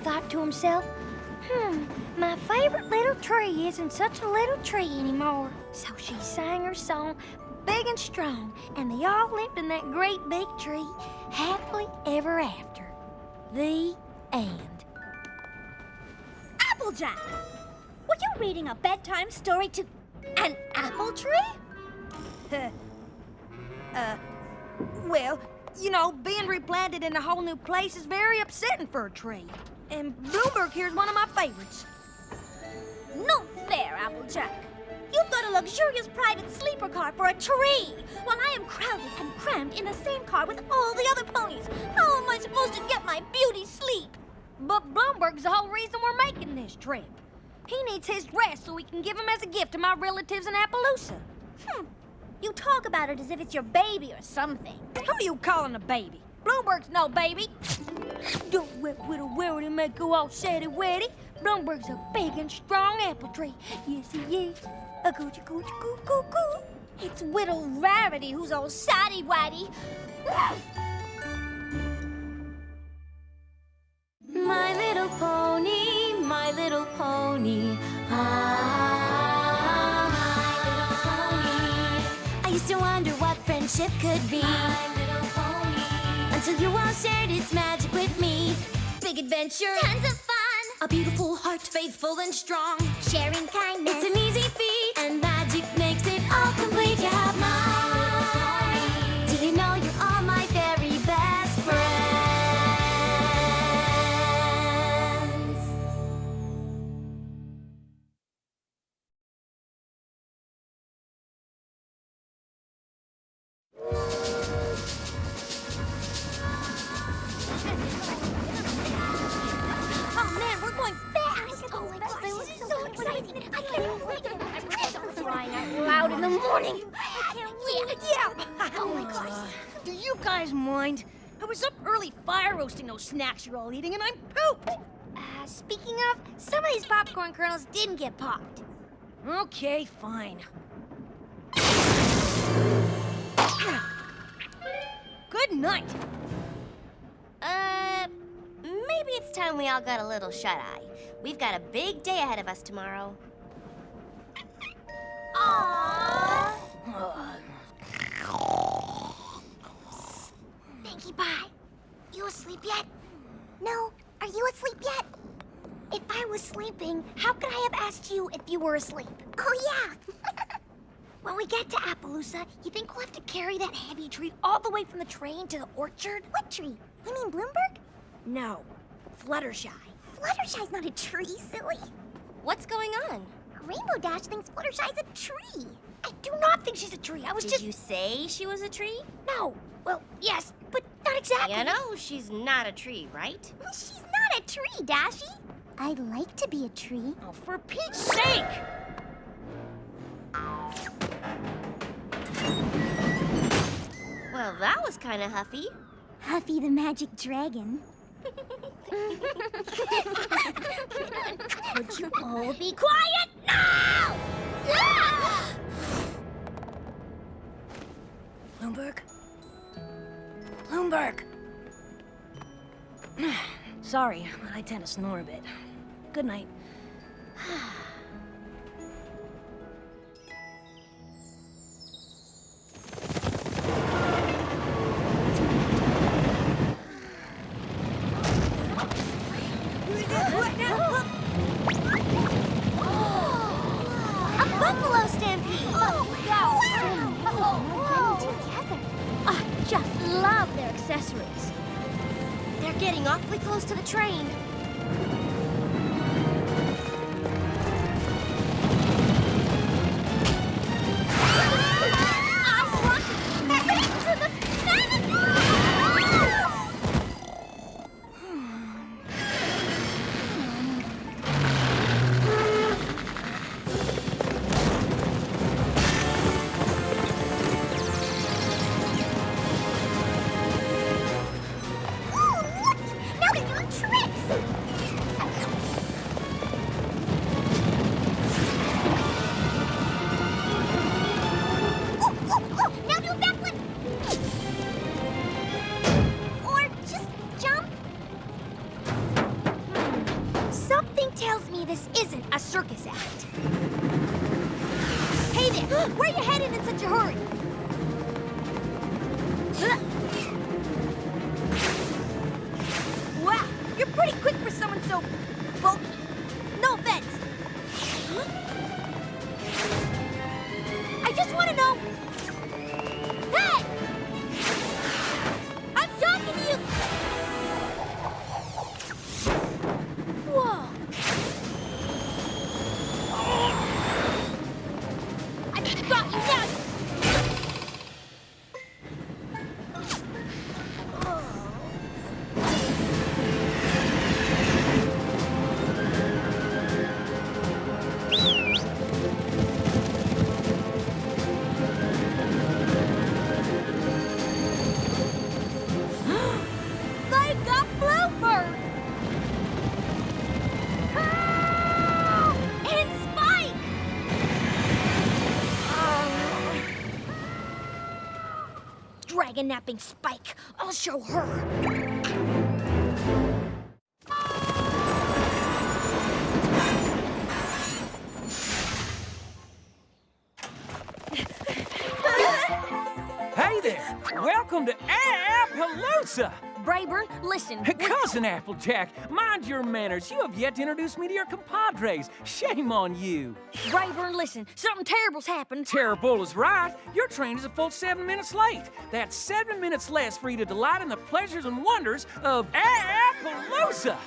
thought to himself, my favorite little tree isn't such a little tree anymore. So she sang her song big and strong, and they all lived in that great big tree, happily ever after. The end. Applejack! Were you reading a bedtime story to an apple tree? Well, you know, being replanted in a whole new place is very upsetting for a tree. And Bloomberg here's one of my favorites. No fair, Applejack. You've got a luxurious private sleeper car for a tree, while I am crowded and crammed in the same car with all the other ponies. How am I supposed to get my beauty sleep? But Bloomberg's the whole reason we're making this trip. He needs his rest so we can give him as a gift to my relatives in Appaloosa. You talk about it as if it's your baby or something. Who you calling a baby? Bloomberg's no baby. Don't wet with a worry make go all saddy-weddy. Bloomberg's a big and strong apple tree. Yes, he is. A goochie goochie goo goo goo. It's Whittle Rarity who's all saddy-waddy. My little pony, my little pony. I used to wonder what friendship could be. My little pony. Until you all shared its magic with me. Big adventure, Tons of fun, a beautiful heart, faithful and strong. sharing kindness. It's an easy feat, and magic makes it all complete. You have mine. Do you know you're all my very best friends? Oh man, we're going fast! Oh my gosh, this is so exciting! I can't wait! I'm so crying out loud in the morning! I can't wait! Yeah! Oh my gosh! Do you guys mind? I was up early fire roasting those snacks you're all eating, and I'm pooped. Speaking of, some of these popcorn kernels didn't get popped. Okay, fine. Good night. Maybe it's time we all got a little shut-eye. We've got a big day ahead of us tomorrow. Aww! Pinkie Pie, you asleep yet? No, are you asleep yet? If I was sleeping, how could I have asked you if you were asleep? Oh, yeah. When we get to Appaloosa, you think we'll have to carry that heavy tree all the way from the train to the orchard? What tree? You mean Bloomberg? No, Fluttershy. Fluttershy's not a tree, silly. What's going on? Rainbow Dash thinks Fluttershy's a tree. I do not think she's a tree. I was Did just... you say she was a tree? No. Well, yes, but not exactly. You know, she's not a tree, right? She's not a tree, Dashy. I'd like to be a tree. Oh, for Pete's sake! Well, that was kind of huffy. Huffy the Magic Dragon. Would you all be quiet now? Bloomberg? Bloomberg! Sorry, but I tend to snore a bit. Good night. A buffalo stampede! Oh, wow! Together. I just love their accessories. They're getting awfully close to the train. I want to be to the Ooh, look! Now they're doing tricks! tells me this isn't a circus act. Hey there, where you headed in such a hurry? Wow, you're pretty quick for someone so bulky. No offense. I just want to know. Hey! I'm talking to you. Whoa. I've got you now. They got Bluebird! Ah! And Spike! Dragon napping Spike. I'll show her. Hey there! Welcome to Appaloosa! Brayburn, listen. Cousin Applejack, mind your manners. You have yet to introduce me to your compadres. Shame on you. Brayburn, listen. Something terrible's happened. Terrible is right. Your train is a full 7 minutes late. That's 7 minutes less for you to delight in the pleasures and wonders of Appaloosa.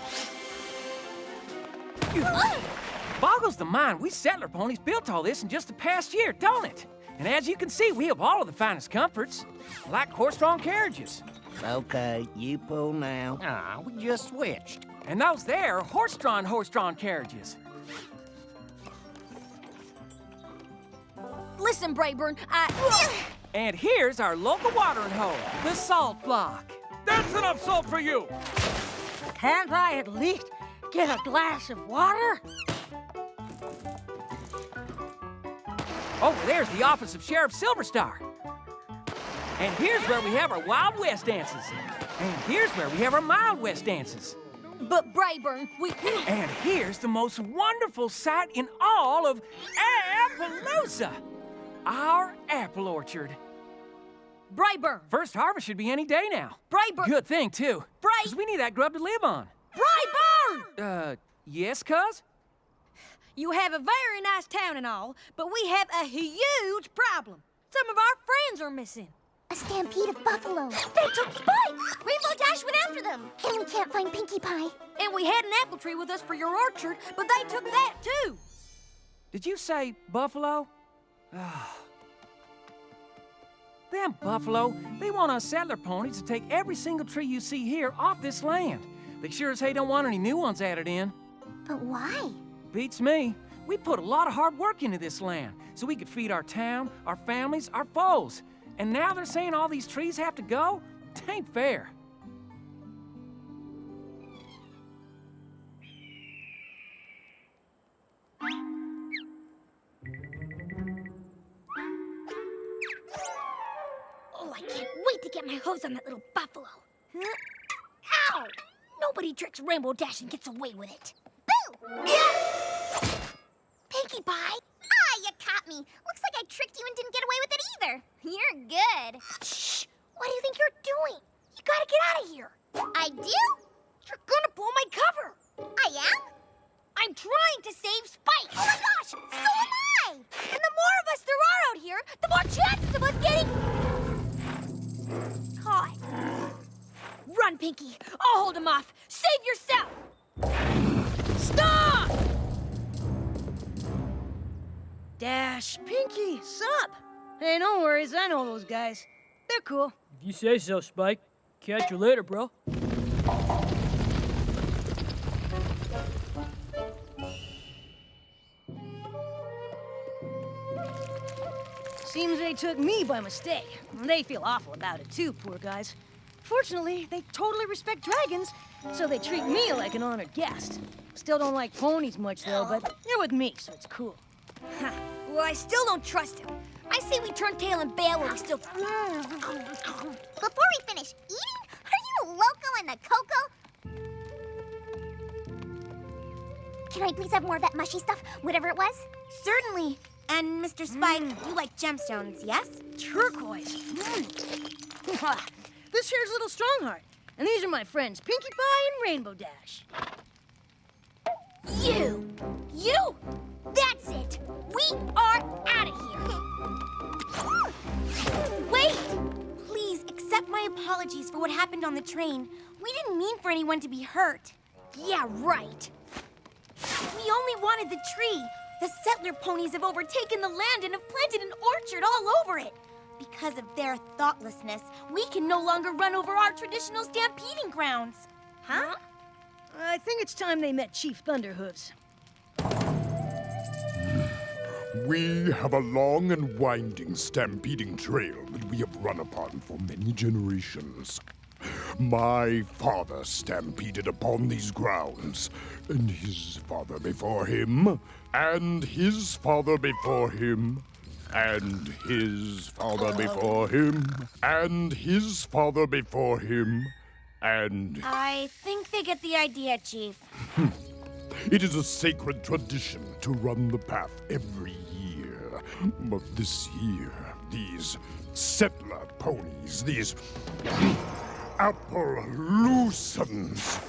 Boggles the mind. We settler ponies built all this in just the past year, don't it? And as you can see, we have all of the finest comforts, like horse-drawn carriages. Okay, you pull now. Ah, we just switched. And those there are horse-drawn carriages. Listen, Brayburn, And here's our local watering hole, the salt block. That's enough salt for you! Can't I at least get a glass of water? Over there's the office of Sheriff Silverstar. And here's where we have our Wild West dances. And here's where we have our Mild West dances. But Brayburn, we... And here's the most wonderful sight in all of Appaloosa, our apple orchard. Brayburn! First harvest should be any day now. Brayburn! Good thing, too. Bray- 'Cause we need that grub to live on. Brayburn! Yes, cuz? You have a very nice town and all, but we have a huge problem. Some of our friends are missing. A stampede of buffalo. They took Spike! Rainbow Dash went after them. And we can't find Pinkie Pie. And we had an apple tree with us for your orchard, but they took that too. Did you say buffalo? Them buffalo, they want us settler ponies to take every single tree you see here off this land. They sure as hey don't want any new ones added in. But why? Beats me. We put a lot of hard work into this land so we could feed our town, our families, our foes. And now they're saying all these trees have to go? It ain't fair. Oh, I can't wait to get my hose on that little buffalo. Huh? Ow! Nobody tricks Rainbow Dash and gets away with it. Boo! Pinkie Pie? Ah, you caught me. Looks like I tricked you and didn't get away with it either. You're good. Shh! What do you think you're doing? You gotta get out of here. I do? You're gonna blow my cover. I am? I'm trying to save Spike. Oh my gosh, so am I! And the more of us there are out here, the more chances of us getting caught. Run, Pinkie. I'll hold him off. Save yourself. Stop! Dash, Pinkie, sup? Hey, no worries. I know those guys. They're cool. If you say so, Spike. Catch you later, bro. Seems they took me by mistake. They feel awful about it too, poor guys. Fortunately, they totally respect dragons, so they treat me like an honored guest. Still don't like ponies much though, but they're with me, so it's cool. Huh. Well, I still don't trust him. I say we turn tail and bail while we still... Before we finish eating, are you loco in the cocoa? Can I please have more of that mushy stuff, whatever it was? Certainly. And Mr. Spike, you like gemstones, yes? Turquoise. This here's Little Strongheart. And these are my friends, Pinkie Pie and Rainbow Dash. You! That's it! We are out of here! Wait! Please accept my apologies for what happened on the train. We didn't mean for anyone to be hurt. Yeah, right. We only wanted the tree. The settler ponies have overtaken the land and have planted an orchard all over it. Because of their thoughtlessness, we can no longer run over our traditional stampeding grounds. Huh? I think it's time they met Chief Thunderhooves. We have a long and winding stampeding trail that we have run upon for many generations. My father stampeded upon these grounds, and his father before him, and his father before him, and his father before him, and his father before him, and... I think they get the idea, Chief. It is a sacred tradition to run the path every year. But this year, these settler ponies, these Appaloosans,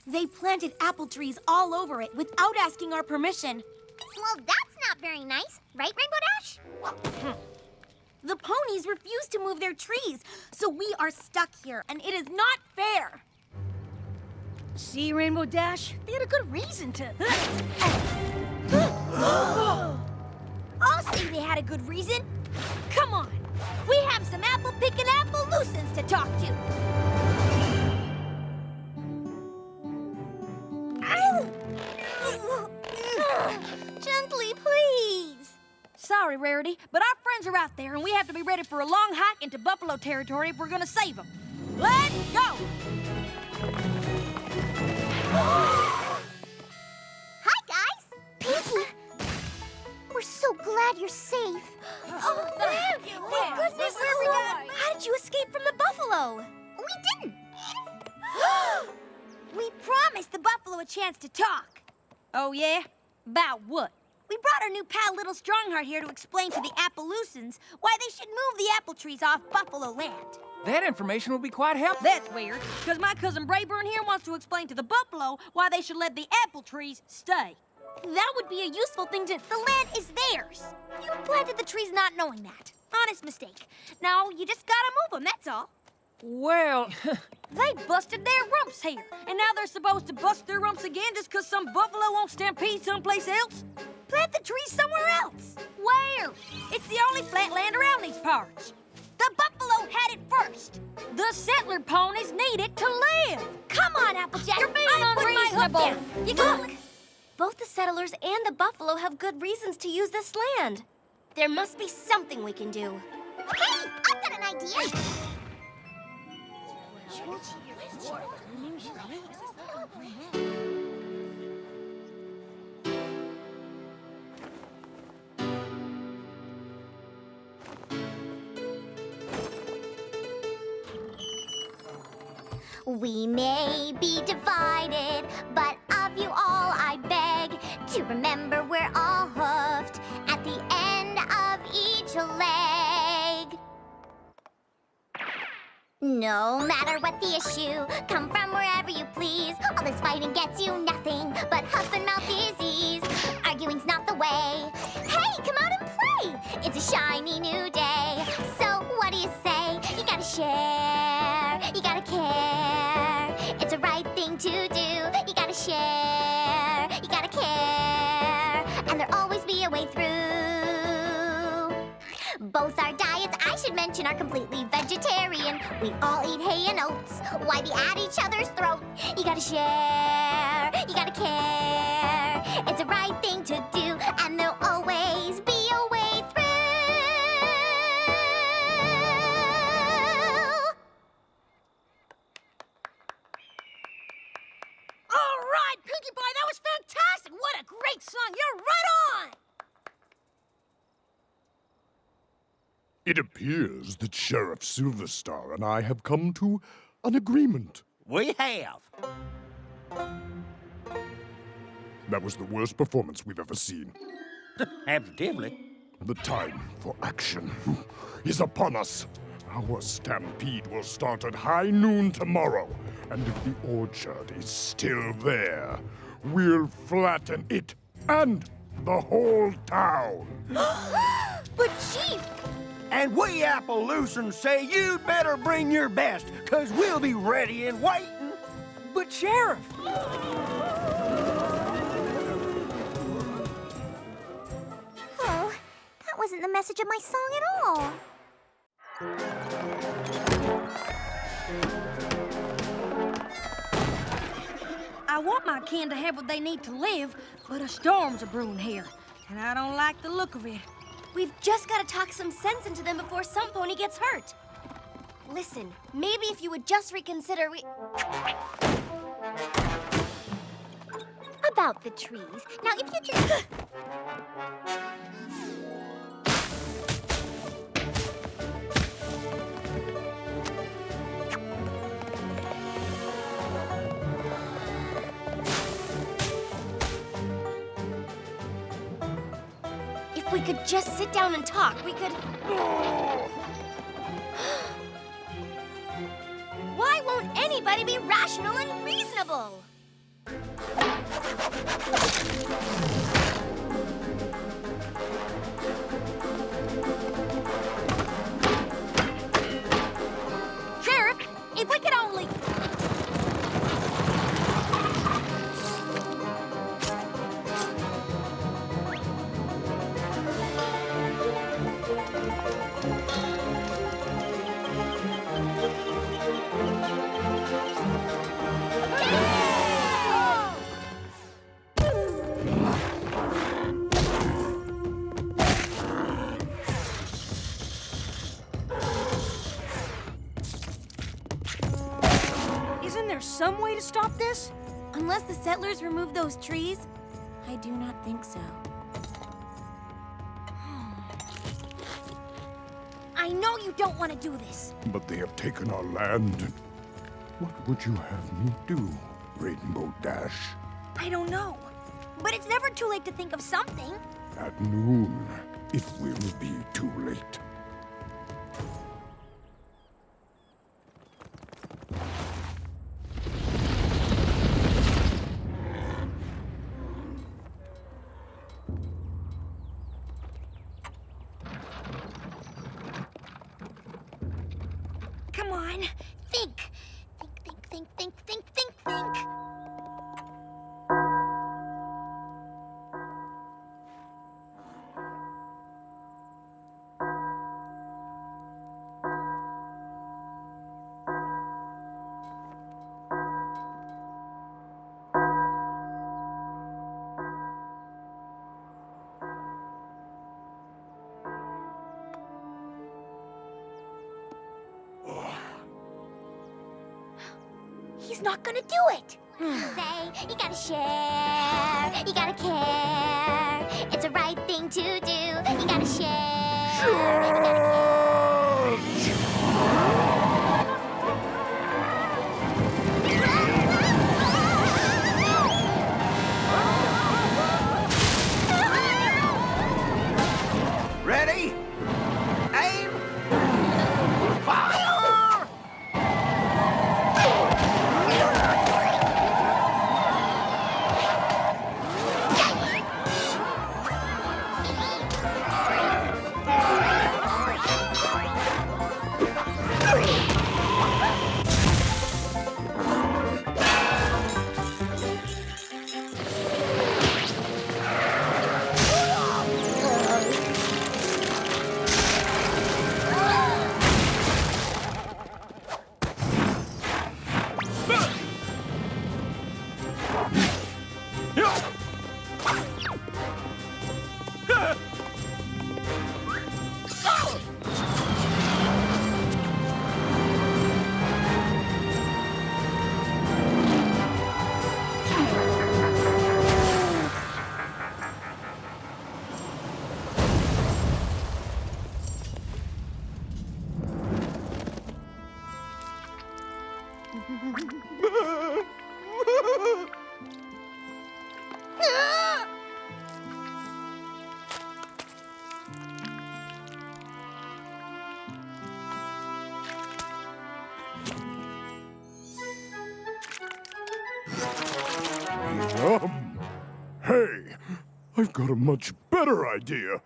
They planted apple trees all over it without asking our permission. Well, that's not very nice, right, Rainbow Dash? The ponies refuse to move their trees, so we are stuck here, and it is not fair. See, Rainbow Dash? They had a good reason to... I'll say they had a good reason. Come on, we have some apple-picking Appaloosans to talk to. Gently, please. Sorry, Rarity, but our friends are out there, and we have to be ready for a long hike into buffalo territory if we're gonna save them. Let's go! Hi, guys! Pinkie! We're so glad you're safe. Oh, thank goodness, How did you escape from the buffalo? We didn't! We promised the buffalo a chance to talk. Oh, yeah? About what? We brought our new pal Little Strongheart here to explain to the Appaloosans why they should move the apple trees off buffalo land. That information will be quite helpful. That's weird, because my cousin Brayburn here wants to explain to the buffalo why they should let the apple trees stay. That would be a useful thing to... The land is theirs. You planted the trees not knowing that. Honest mistake. Now, you just gotta move them, that's all. Well, They busted their rumps here, and now they're supposed to bust their rumps again just because some buffalo won't stampede someplace else? Plant the trees somewhere else. Where? It's the only flat land around these parts. The buffalo had it first. The settler ponies need it to live. Come on, Applejack. You're being I'm putting my hook unreasonable. down. You look. Both the settlers and the buffalo have good reasons to use this land. There must be something we can do. Hey, I've got an idea! We may be divided, but of you all I beg to remember we're all hoofed at the end of each leg. No matter what the issue, come from wherever you please. All this fighting gets you nothing but huff and mouth disease. Arguing's not the way. Hey, come out and play! It's a shiny new day. So what do you say? You gotta share, you gotta care. It's a right thing to do. You gotta share, you gotta care. And there'll always be a way through. Both our diets, I should mention, are completely vegetarian. We all eat hay and oats. Why be at each other's throat? You gotta share, you gotta care. It's the right thing to do, and there'll always be a way through. All right, Pinkie Pie, that was fantastic! What a great song! You're right on! It appears that Sheriff Silverstar and I have come to an agreement. We have. That was the worst performance we've ever seen. Absolutely. The time for action is upon us. Our stampede will start at high noon tomorrow, and if the orchard is still there, we'll flatten it and the whole town. But Chief, And we Appaloosans say you'd better bring your best, 'cause we'll be ready and waiting. But Sheriff! Oh, that wasn't the message of my song at all. I want my kin to have what they need to live, but a storm's a brewing here, and I don't like the look of it. we've just got to talk some sense into them before some pony gets hurt. Listen, maybe if you would just reconsider, About the trees. Now, if you just... If we could just sit down and talk, we could... Why won't anybody be rational and reasonable? Sheriff, if we could only... Isn't there some way to stop this? Unless the settlers remove those trees, I do not think so. I know you don't want to do this. But they have taken our land. What would you have me do, Rainbow Dash? I don't know. But it's never too late to think of something. At noon, it will be too late. Come on, think. Think. He's not gonna do it. Say, you gotta share, you gotta care. It's the right thing to do. You gotta share. You gotta care. Ready? Aim! Fire! Yum. Hey, I've got a much better idea.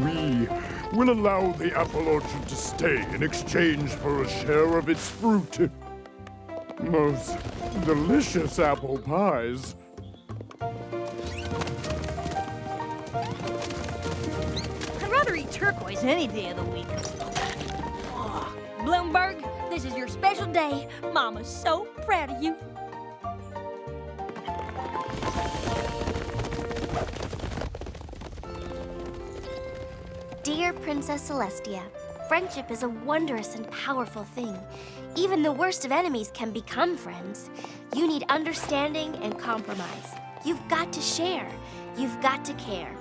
We will allow the apple orchard to stay in exchange for a share of its fruit. Most delicious apple pies. I'd rather eat turquoise any day of the week. Bloomberg, this is your special day. Mama's so proud of you. Dear Princess Celestia, friendship is a wondrous and powerful thing. Even the worst of enemies can become friends. You need understanding and compromise. You've got to share. You've got to care.